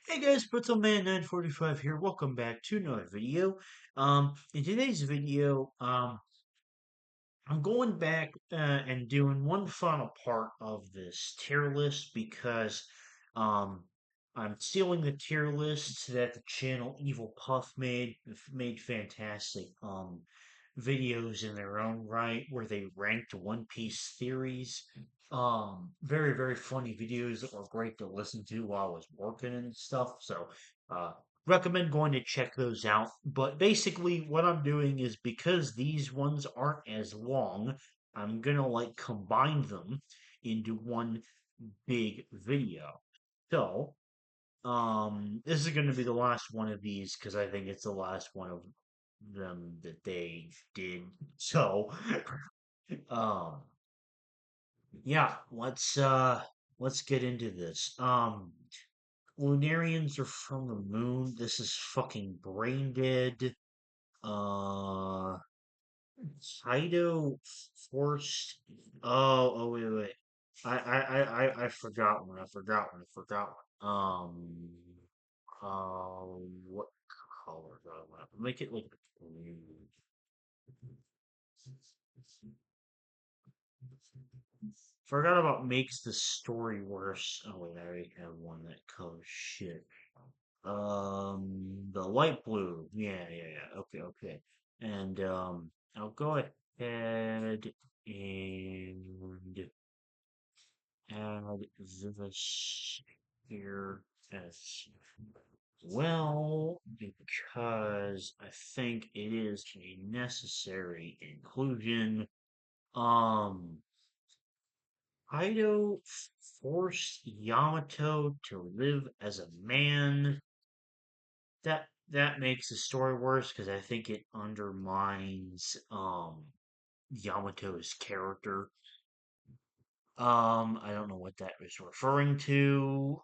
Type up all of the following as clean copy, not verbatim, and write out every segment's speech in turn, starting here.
Hey guys, Man 945 here. Welcome back to another video. In today's video, I'm going back and doing one final part of this tier list because um, I'm stealing the tier list that the channel Evil Puff made fantastic videos in their own right where they ranked One Piece theories. Very very funny videos that were great to listen to while I was working and stuff. So uh, recommend going to check those out. But basically, what I'm doing is because these ones aren't as long, I'm gonna like combine them into one big video. So, this is gonna be the last one of these because I think it's the last one of them that they did. So, um, yeah, let's get into this. Lunarians are from the moon. This is fucking brain dead. Uh, Kaido forced. Wait, wait. I forgot one. I forgot one. I forgot one. What color do I want? Make it like blue. Forgot about makes the story worse. Oh wait, I already have one that color shit. The light blue. Yeah, yeah, yeah. Okay, okay. And I'll go ahead and add this here as well because I think it is a necessary inclusion. Um, Kaido forced Yamato to live as a man. That makes the story worse because I think it undermines Yamato's character. I don't know what that was referring to.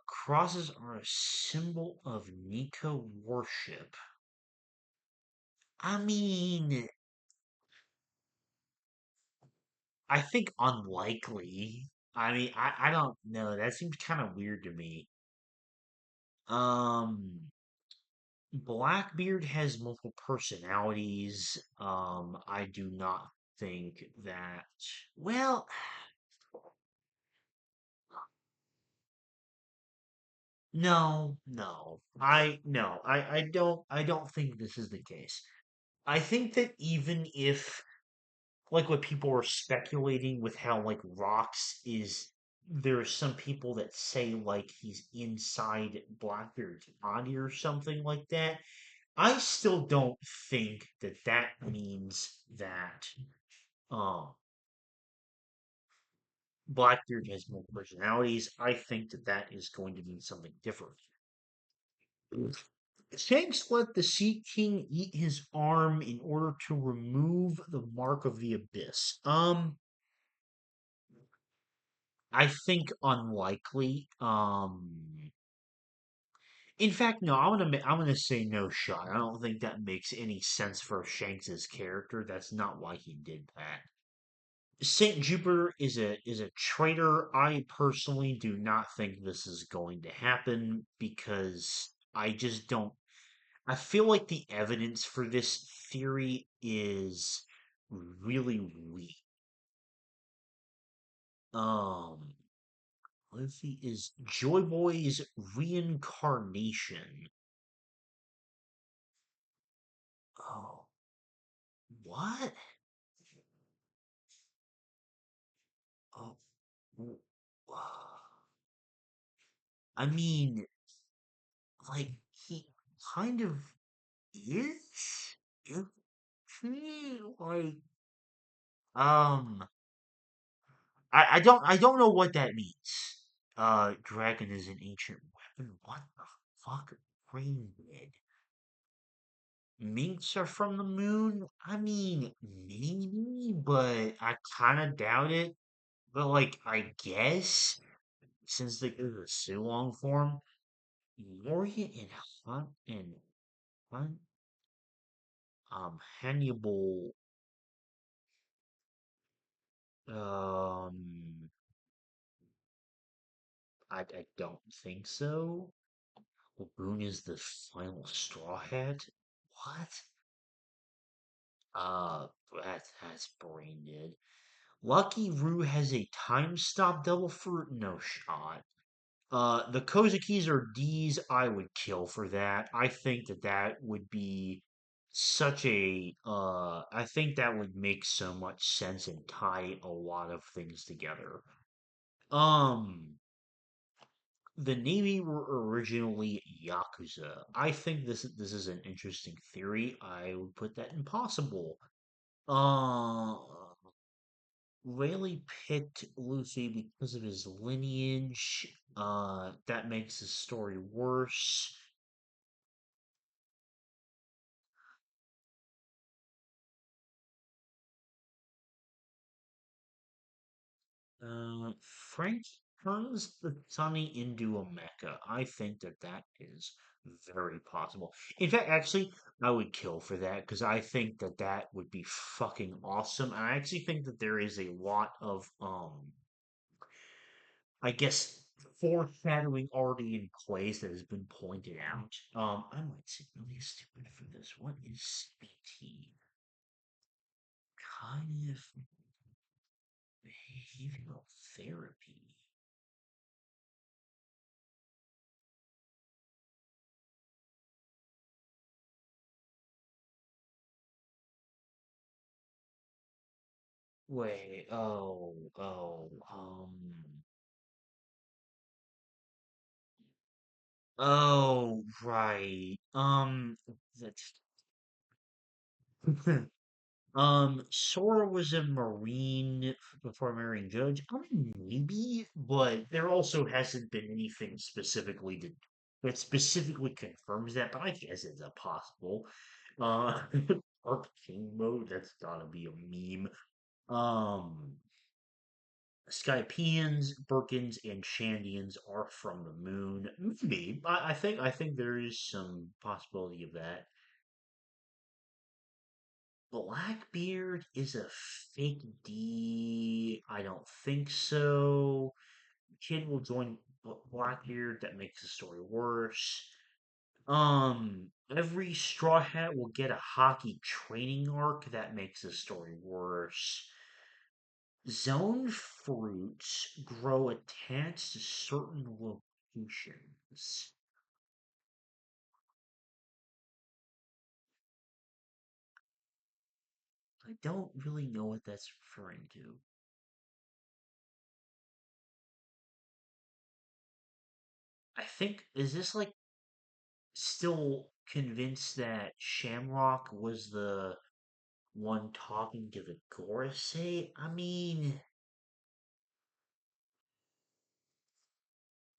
Crosses are a symbol of Nika worship. I mean, I think unlikely. I don't know. That seems kind of weird to me. Um, Blackbeard has multiple personalities. I do not think that. Well, no. I don't think this is the case. I think that even if like what people were speculating with how like Rocks is there are some people that say like he's inside Blackbeard's body or something like that. I still don't think that that means that um Blackbeard has more personalities. I think that that is going to mean something different. Shanks let the Sea King eat his arm in order to remove the mark of the abyss. I think unlikely. In fact, no. I'm gonna say no shot. I don't think that makes any sense for Shanks's character. That's not why he did that. Saint Jupiter is a traitor. I personally do not think this is going to happen because I just don't. I feel like the evidence for this theory is really weak. Um, Luffy is Joy Boy's reincarnation. Oh, what? Oh, w- I mean, like he kind of is. Is he like I don't know what that means. Dragon is an ancient weapon. What the fuck? Brain dead. Minks are from the moon? I mean, maybe, but I kind of doubt it. But, like, I guess, since they go to the Sulong form, Morgan and Hunt, Hannibal, um, I don't think so. Lagoon is the final straw hat? What? That's brain dead. Lucky Roo has a time stop double fruit? No shot. The Kozakis or D's, I would kill for that. I think that that would be such a, I think that would make so much sense and tie a lot of things together. Um, the Navy were originally Yakuza. I think this is an interesting theory. I would put that impossible. Uh, Rayleigh picked Luffy because of his lineage. That makes his story worse. Frank turns the Sunny into a mecha. I think that that is very possible. In fact, actually, I would kill for that because I think that that would be fucking awesome. And I actually think that there is a lot of I guess foreshadowing already in place that has been pointed out. I might seem really stupid for this. What is CBT? Cognitive behavioral therapy. Wait, right. That's Sora was a Marine before marrying Judge. I mean, maybe, but there also hasn't been anything that specifically confirms that. But I guess it's a possible. Uh, Arcane mode. That's gotta be a meme. Um, Skypeans, Birkins, and Shandians are from the moon. Maybe. I think there is some possibility of that. Blackbeard is a fake D. I don't think so. Kid will join Blackbeard. That makes the story worse. Every Straw Hat will get a hockey training arc. That makes the story worse. Zone fruits grow attached to certain locations. I don't really know what that's referring to. I think, is this like still convinced that Shamrock was the one talking to the Gorosei? I mean,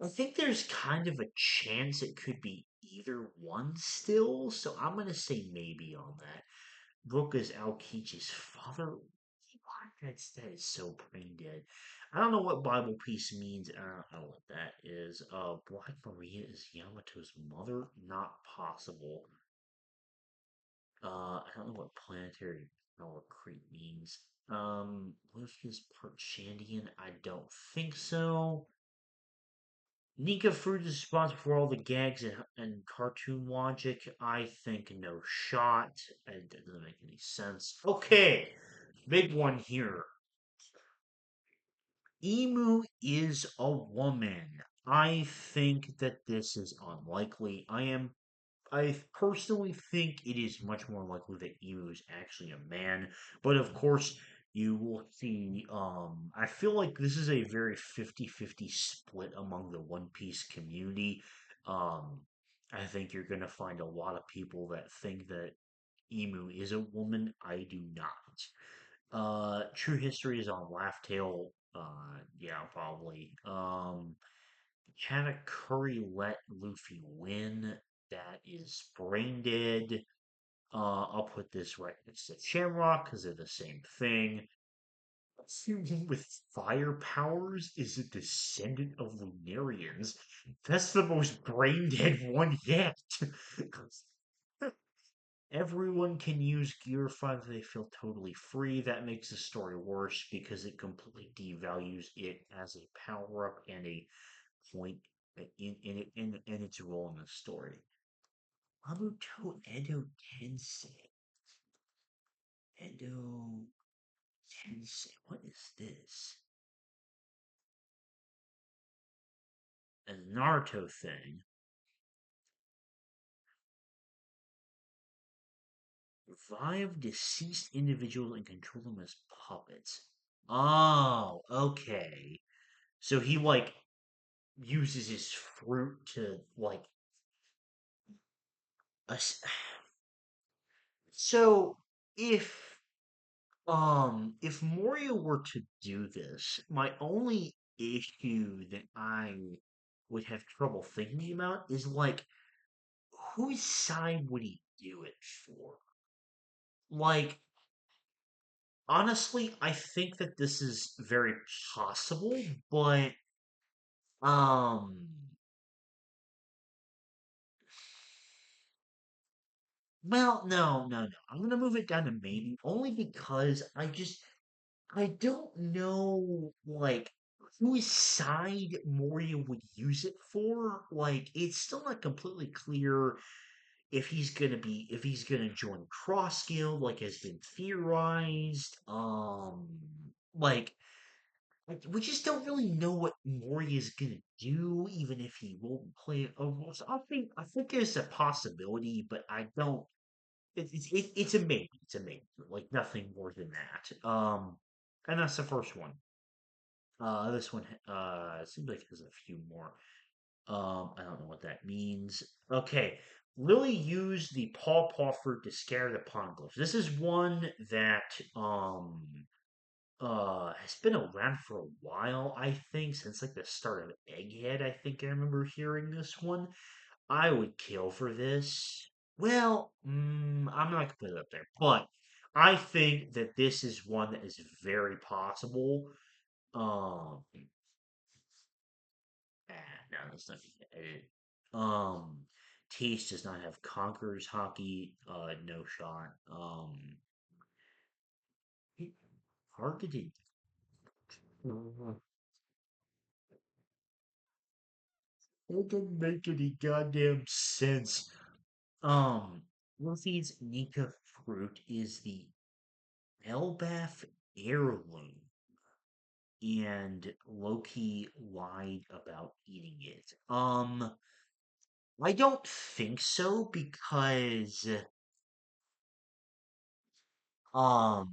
I think there's kind of a chance it could be either one still, so I'm gonna say maybe on that. Brooke is Aokichi's father. What? That is so brain dead. I don't know what Bible piece means. I don't know what that is. Black Maria is Yamato's mother. Not possible. I don't know what planetary power creep means. Lucius part Shandian? I don't think so. Nika Fruit is responsible for all the gags and cartoon logic. I think no shot. It doesn't make any sense. Okay, big one here. Emu is a woman. I think that this is unlikely. I personally think it is much more likely that Emu is actually a man, but of course you will see I feel like this is a very 50-50 split among the One Piece community. Um I think you're going to find a lot of people that think that Emu is a woman. I do not. True History is on Laugh Tale. Yeah, probably. Curry let Luffy win. That is brain dead. I'll put this right next to Shamrock because they're the same thing. Human with fire powers is a descendant of Lunarians. That's the most brain dead one yet. Everyone can use Gear 5 if they feel totally free. That makes the story worse because it completely devalues it as a power up and a point in its role in the story. Amuto Edo Tensei. Edo Tensei. What is this? A Naruto thing. Revive deceased individuals and control them as puppets. Oh, okay. So he like uses his fruit to like us. So if if Moria were to do this, my only issue that I would have trouble thinking about is like whose side would he do it for? Like honestly, I think that this is very possible, but um well, no. I'm gonna move it down to maybe only because I don't know like whose side Moria would use it for. Like it's still not completely clear if he's gonna join Cross Guild, like has been theorized. Like we just don't really know what Mori is gonna do, even if he won't play a role. So I think there's a possibility, but I don't. It's a maybe. It's a maybe. Like nothing more than that. And that's the first one. This one seems like there's a few more. I don't know what that means. Okay. Lily used the paw fruit to scare the poneglyphs. This is one that has been around for a while, I think, since like the start of Egghead. I think I remember hearing this one. I would kill for this. Well, I'm not gonna put it up there, but I think that this is one that is very possible. Um, no, that's not gonna edit. Um, Taste does not have Conqueror's hockey. No shot. Targeted. It doesn't make any goddamn sense. Um, Luffy's Nika fruit is the Elbaf heirloom, and Loki lied about eating it. I don't think so um,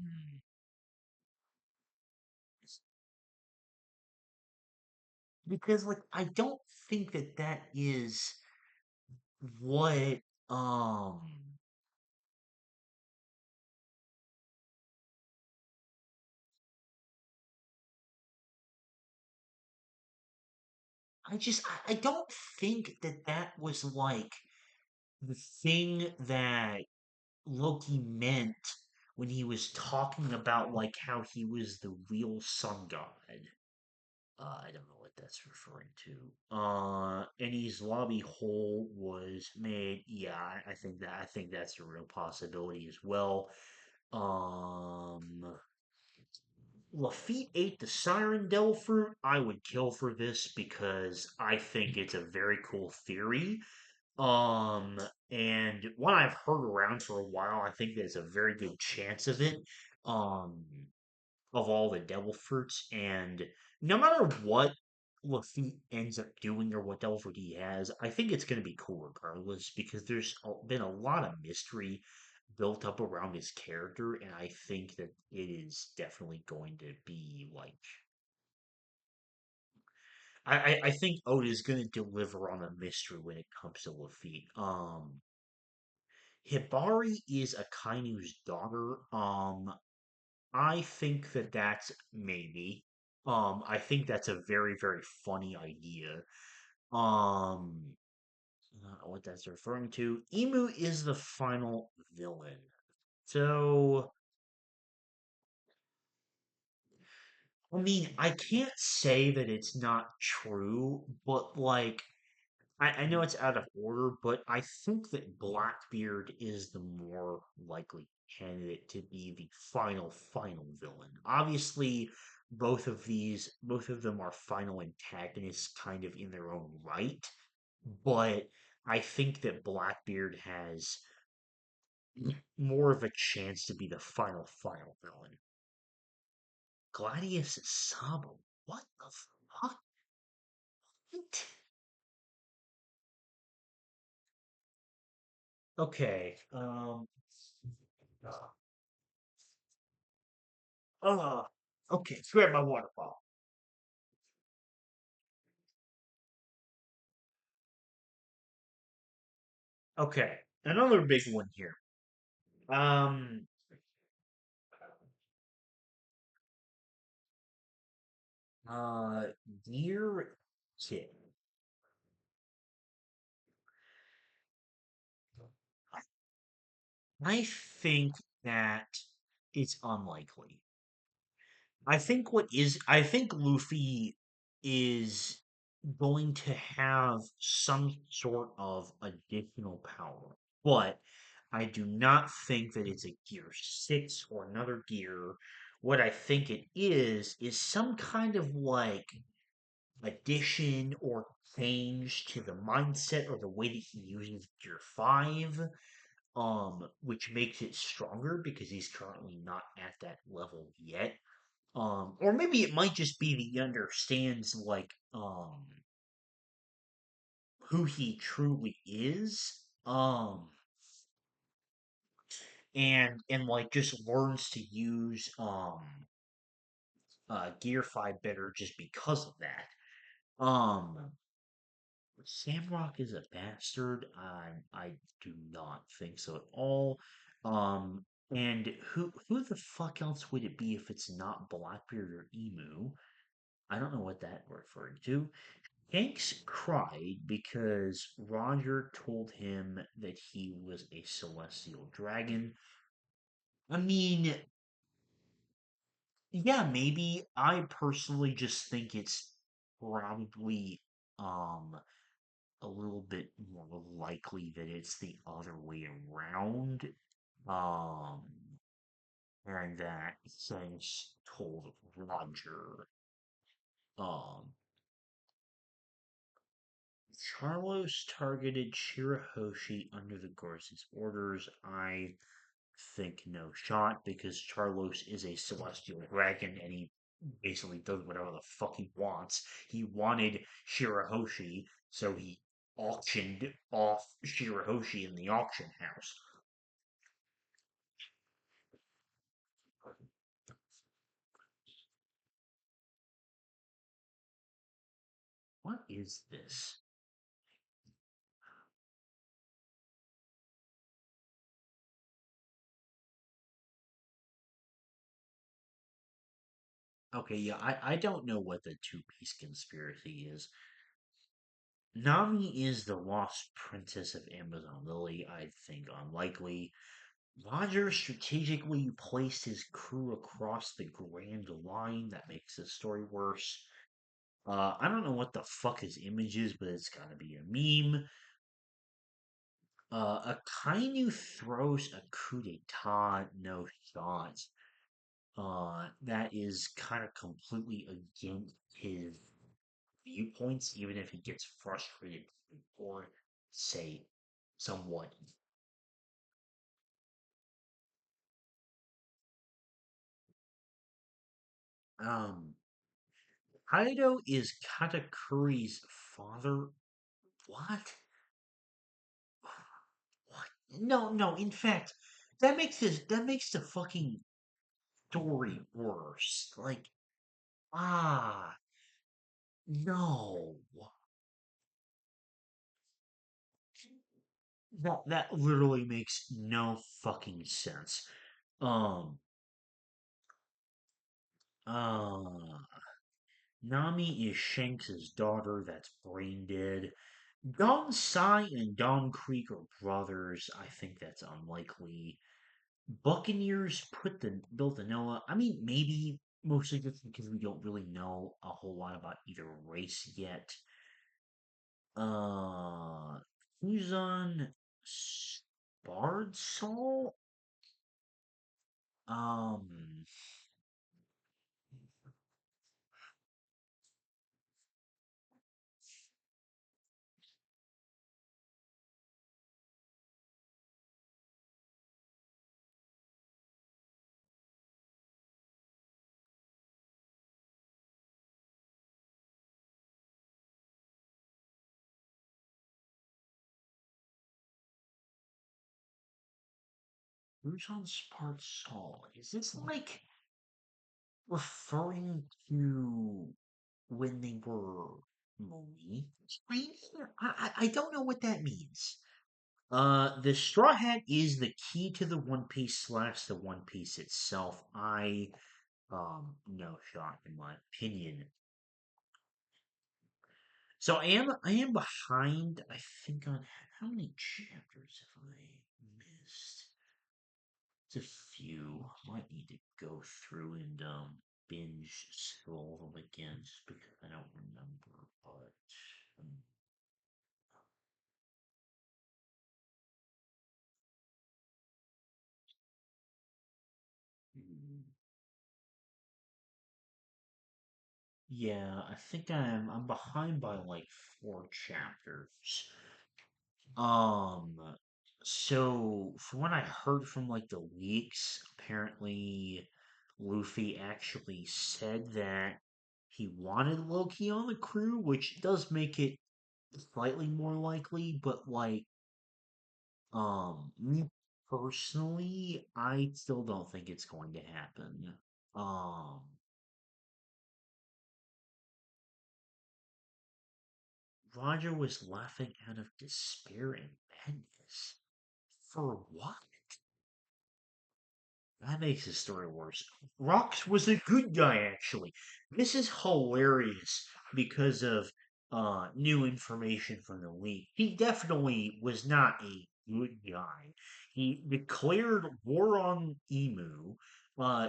because like I don't think that that is what um I don't think that that was like the thing that Loki meant when he was talking about like how he was the real sun god. I don't know what that's referring to. Annie's lobby hole was made. Yeah, I think that's a real possibility as well. Um, Lafitte ate the Siren Devil fruit. I would kill for this because I think it's a very cool theory. Um, and one I've heard around for a while. I think there's a very good chance of it. Um, of all the devil fruits, and no matter what Lafitte ends up doing or what devil fruit he has, I think it's going to be cool regardless because been a lot of mystery built up around his character, and I think that it is definitely going to be like I think Oda is going to deliver on the mystery when it comes to Lafitte. Hibari is Akainu's daughter. I think that that's maybe. I think that's a very, very funny idea. Um, what that's referring to. Emu is the final villain. So, I mean, I can't say that it's not true, but like, I know it's out of order, but I think that Blackbeard is the more likely candidate to be the final villain. Obviously, both of them are final antagonists kind of in their own right, but I think that Blackbeard has more of a chance to be the final villain. Gladius Sabo. What the fuck? Okay. Uh, okay. Let's grab my water bottle. Okay. Another big one here. Um, uh, Dear Kid. I think that it's unlikely. I think Luffy is going to have some sort of additional power, but I do not think that it's a gear 6 or another gear. What I think it is some kind of like addition or change to the mindset or the way that he uses gear 5, which makes it stronger because he's currently not at that level yet. Or maybe it might just be that he understands like who he truly is. And like just learns to use Gear 5 better just because of that. Um Samrock is a bastard. I do not think so at all. Um and who the fuck else would it be if it's not Blackbeard or Emu? I don't know what that referred to. Hanks cried because Roger told him that he was a celestial dragon. I mean, yeah, maybe. I personally just think it's probably um a little bit more likely that it's the other way around. Um and that Hanks told Roger um Charlos targeted Shirahoshi under the guard's orders. I think no shot because Charlos is a celestial dragon and he basically does whatever the fuck he wants. He wanted Shirahoshi, so he auctioned off Shirahoshi in the auction house. What is this? Okay, yeah, I don't know what the two-piece conspiracy is. Nami is the lost princess of Amazon Lily. I think unlikely. Roger strategically placed his crew across the Grand Line. That makes the story worse. I don't know what the fuck his image is, but it's gotta be a meme. Akainu throws a coup d'etat, no shot. That is kind of completely against his viewpoints, even if he gets frustrated or say somewhat. Um, Kaido is Katakuri's father. What? What? No, no. In fact, that makes the fucking story worse. Like, ah, no. That literally makes no fucking sense. Um, uh, Nami is Shanks' daughter. That's brain dead. Don Sai and Don Creek are brothers. I think that's unlikely. Buccaneers built the Noah. I mean, maybe mostly just because we don't really know a whole lot about either race yet. Uh, who's on Spardsol? Um, Bruton's part Saul. Is this like referring to when they were Monique? I don't know what that means. The Straw Hat is the key to the One Piece slash the One Piece itself. No shot in my opinion. So I am behind. I think on how many chapters have I missed? It's a few. Might need to go through and binge scroll them again just because I don't remember. But um, mm, yeah, I think I'm behind by like 4 chapters. Um, so from what I heard from like the leaks, apparently Luffy actually said that he wanted Loki on the crew, which does make it slightly more likely, but like, me personally, I still don't think it's going to happen. Um, Roger was laughing out of despair and madness. For what? That makes the story worse. Rox was a good guy, actually. This is hilarious because of new information from the leak. He definitely was not a good guy. He declared war on Emu,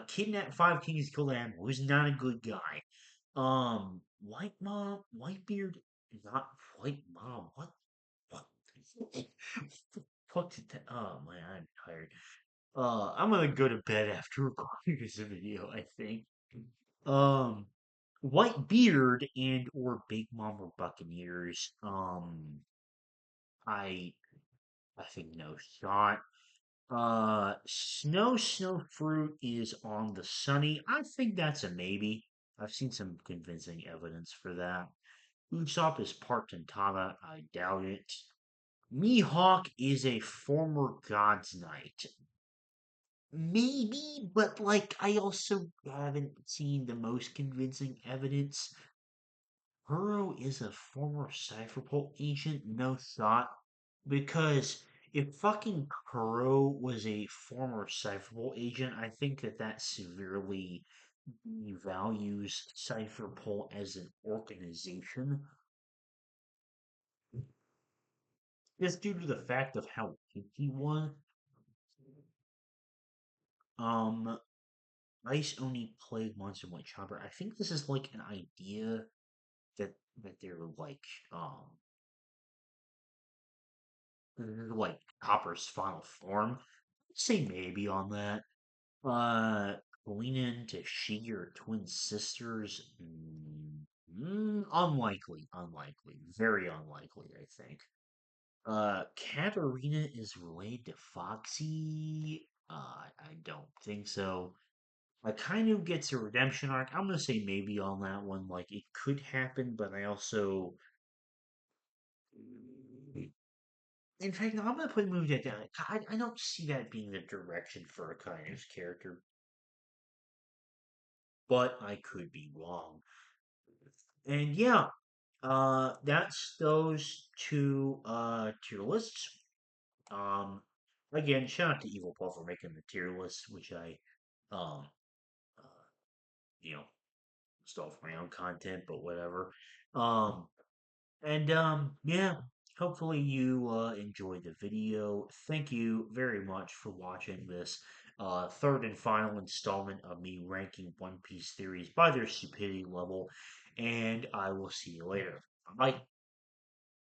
kidnapped 5 kings, killed Admiral. Was not a good guy. White Mom, Whitebeard, not White Mom. What? What did that? Oh man, I'm tired. I'm gonna go to bed after recording this video, I think. Um, White Beard and or Big Mama Buccaneers. I I think no shot. Snow Fruit is on the Sunny. I think that's a maybe. I've seen some convincing evidence for that. Usopp is part Tantana. I doubt it. Mihawk is a former God's Knight. Maybe, but like I also haven't seen the most convincing evidence. Huro is a former Cypherpult agent, no shot. Because if fucking Kuro was a former Cypherpult agent, I think that severely devalues Cypherpult as an organization. Just due to the fact of how weak he was. Um, Ice only played once in White Chopper. I think this is like an idea that they're um like Hopper's final form. Say maybe on that. Lena and Tashigi are twin sisters. Unlikely, unlikely, very unlikely. I think. Katarina is related to Foxy. I don't think so. I kind of gets a redemption arc. I'm gonna say maybe on that one. Like it could happen, but I also in fact, no, I'm gonna put move that down. I don't see that being the direction for a kindness character, but I could be wrong. And yeah, that's those two tier lists. Um, again, shout out to Evil Paul for making the tier list, which I um uh, you know stole from my own content, but whatever. Um, And yeah, hopefully you enjoyed the video. Thank you very much for watching this third and final installment of me ranking One Piece theories by their stupidity level, and I will see you later. Bye.